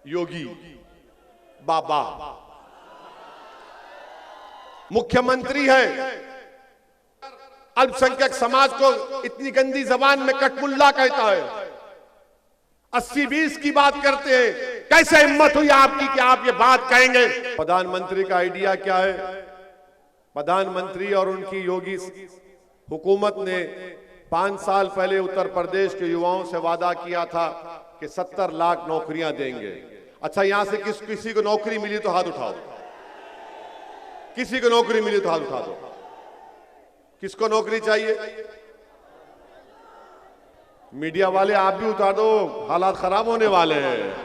योगी बाबा मुख्यमंत्री है, अल्पसंख्यक समाज को इतनी गंदी जबान में कटमुल्ला कहता है, 80-20 की बात करते हैं। कैसे हिम्मत हुई आपकी कि आप ये बात कहेंगे? प्रधानमंत्री का आइडिया क्या है? प्रधानमंत्री और उनकी योगी हुकूमत ने 5 साल पहले उत्तर प्रदेश के युवाओं से वादा किया था कि 70 लाख नौकरियां देंगे। अच्छा, यहां से किसी को नौकरी मिली तो हाथ उठाओ। किसी को नौकरी मिली तो हाथ उठा दो। किसको नौकरी चाहिए? मीडिया वाले आप भी उठा दो, हालात खराब होने वाले हैं।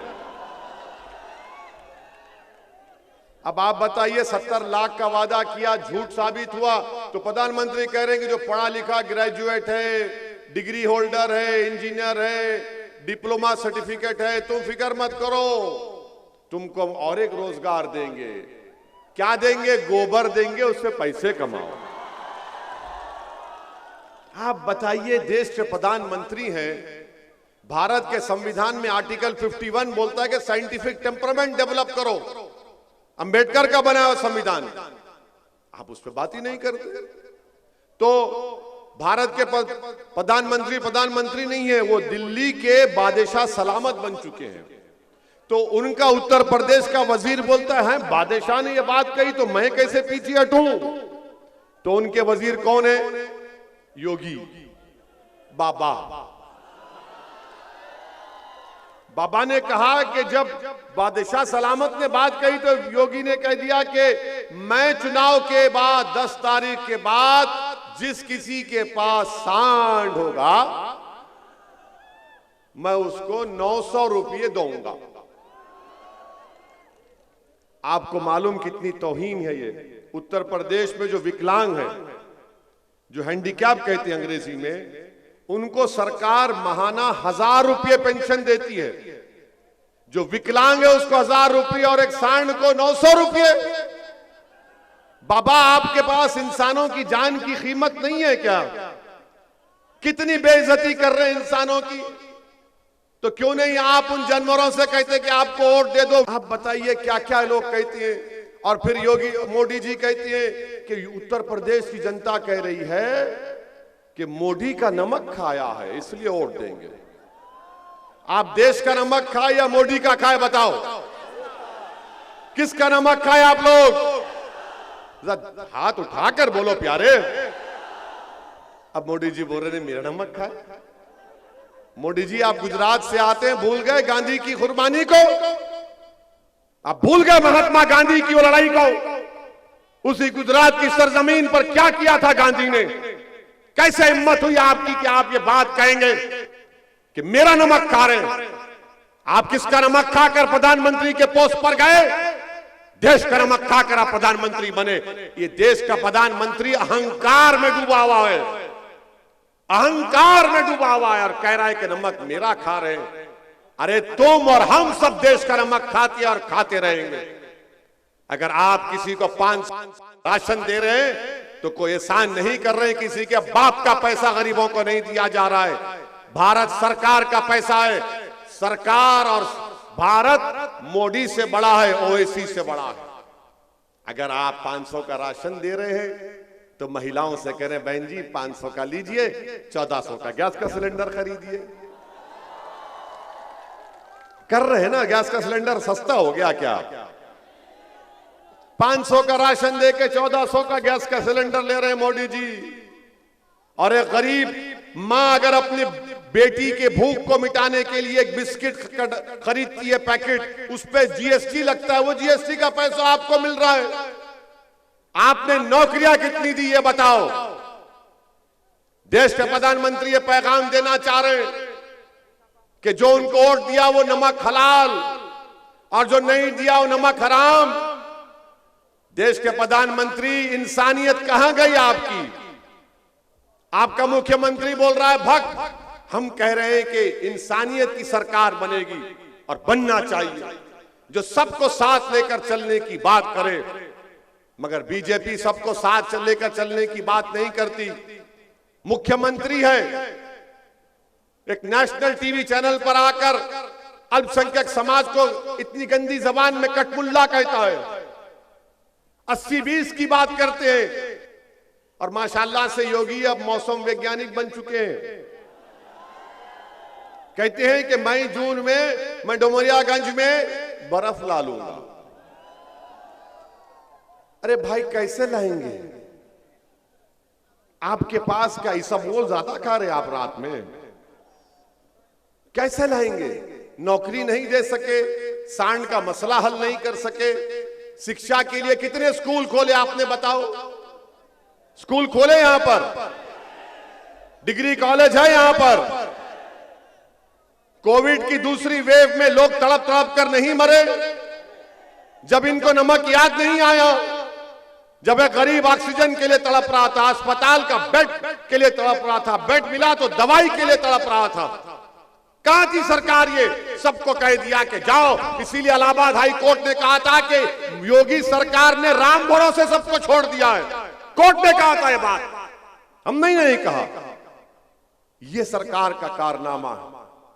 अब आप बताइए, 70 लाख का वादा किया, झूठ साबित हुआ तो प्रधानमंत्री कह रहे हैं कि जो पढ़ा लिखा ग्रेजुएट है, डिग्री होल्डर है, इंजीनियर है, डिप्लोमा सर्टिफिकेट है, तुम फिक्र मत करो, तुमको हम और एक रोजगार देंगे। क्या देंगे? गोबर देंगे, उससे पैसे कमाओ। आप बताइए, देश के प्रधानमंत्री हैं, भारत के संविधान में आर्टिकल 51 बोलता है कि साइंटिफिक टेम्परामेंट डेवलप करो। अंबेडकर का बनाया हुआ संविधान, आप उस पर बात ही नहीं करते। तो भारत के प्रधानमंत्री नहीं है, वो दिल्ली के बादशाह सलामत बन चुके हैं। तो उनका उत्तर प्रदेश का वजीर बोलता है, बादशाह ने ये बात कही तो मैं कैसे पीछे हटूं? तो उनके वजीर कौन है? योगी बाबा। बाबा ने कहा कि जब बादशाह सलामत ने बात कही तो योगी ने कह दिया कि मैं चुनाव के बाद 10 तारीख के बाद जिस किसी के पास सांड होगा मैं उसको 900 रुपये दूंगा। आपको मालूम कितनी तौहीन है ये? उत्तर प्रदेश में जो विकलांग है, जो हैंडीकैप कहते हैं अंग्रेजी में, उनको सरकार महाना 1000 रुपये पेंशन देती है। जो विकलांग है उसको 1000 रुपये और एक सांड को 900 रुपये। बाबा, आपके पास इंसानों की जान की कीमत नहीं है क्या? कितनी बेइज्जती कर रहे हैं इंसानों की। तो क्यों नहीं आप उन जानवरों से कहते कि आपको वोट दे दो? आप बताइए क्या क्या लोग कहते हैं। और फिर मोदी जी कहते हैं कि उत्तर प्रदेश की जनता कह रही है कि मोदी का नमक खाया है इसलिए वोट देंगे। आप देश का नमक खाए या मोदी का खाए? बताओ, किसका नमक खाए आप लोग? हाथ उठाकर बोलो प्यारे। अब मोदी जी बोल रहे हैं मेरा नमक खाए। मोदी जी, आप गुजरात से आते हैं, भूल गए गांधी की कुर्बानी को? आप भूल गए महात्मा गांधी की वो लड़ाई को? उसी गुजरात की सरजमीन पर क्या किया था गांधी ने? कैसे हिम्मत हुई आपकी कि आप ये बात कहेंगे कि मेरा नमक खा रहे हैं? आप किसका नमक खाकर प्रधानमंत्री के पोस्ट पर गए? देश का नमक खाकर आप प्रधानमंत्री बने। ये देश का प्रधानमंत्री अहंकार में डूबा हुआ है, अहंकार में डूबा हुआ है और कह रहा है कि नमक मेरा खा रहे हैं। अरे तुम और हम सब देश का नमक खाते और खाते रहेंगे। अगर आप किसी को 5 राशन दे रहे हैं तो कोई एहसान नहीं कर रहे हैं। किसी के बाप का पैसा गरीबों को नहीं दिया जा रहा है, भारत सरकार का पैसा है। सरकार और भारत मोदी से बड़ा है, ओवैसी से बड़ा है। अगर आप 500 का राशन दे रहे हैं तो महिलाओं से कह रहे हैं बहन जी 500 का लीजिए, 1400 का गैस का सिलेंडर खरीदिए। कर रहे हैं ना, गैस का सिलेंडर सस्ता हो गया क्या? 500 का राशन देके 1400 का गैस का सिलेंडर ले रहे हैं मोदी जी। और एक गरीब मां अगर अपनी बेटी के भूख को मिटाने के लिए एक बिस्किट खरीदती है पैकेट, उस पे जीएसटी लगता है, वो जीएसटी का पैसा आपको मिल रहा है। आपने नौकरियां कितनी दी है बताओ? देश के प्रधानमंत्री ये पैगाम देना चाह रहे हैं कि जो उनको वोट दिया वो नमक हलाल और जो नहीं दिया वो नमक हराम। देश के प्रधानमंत्री, इंसानियत कहां गई आपकी? आपका मुख्यमंत्री बोल रहा है भक्त। हम कह रहे हैं कि इंसानियत की सरकार बनेगी और बनना चाहिए, जो सबको साथ लेकर चलने की बात करे। मगर बीजेपी सबको साथ लेकर चलने की बात नहीं करती। मुख्यमंत्री है, एक नेशनल टीवी चैनल पर आकर अल्पसंख्यक समाज को इतनी गंदी जबान में कटमुल्ला कहता है, 80-20 की बात करते हैं। और माशाल्लाह से योगी अब मौसम वैज्ञानिक बन चुके हैं। कहते हैं कि मई जून में मैं डुमरियागंज में बर्फ ला लूंगा। अरे भाई कैसे लाएंगे? आपके पास क्या इसबगोल ज्यादा खा रहे आप रात में? कैसे लाएंगे? नौकरी नहीं दे सके, सांड का मसला हल नहीं कर सके, शिक्षा के लिए कितने स्कूल खोले आपने बताओ? स्कूल खोले यहां पर, डिग्री कॉलेज है यहां पर। कोविड की दूसरी वेव में लोग तड़प तड़प कर नहीं मरे? जब इनको नमक याद नहीं आया, जब एक गरीब ऑक्सीजन के लिए तड़प रहा था, अस्पताल का बेड के लिए तड़प रहा था, बेड मिला तो दवाई के लिए तड़प रहा था, कहां थी सरकार? ये सबको कह दिया कि जाओ। इसीलिए इलाहाबाद हाई कोर्ट ने कहा था कि योगी सरकार ने राम भरोसे सबको छोड़ दिया है। कोर्ट ने कहा था ये बात, हमने नहीं कहा। ये सरकार का कारनामा है।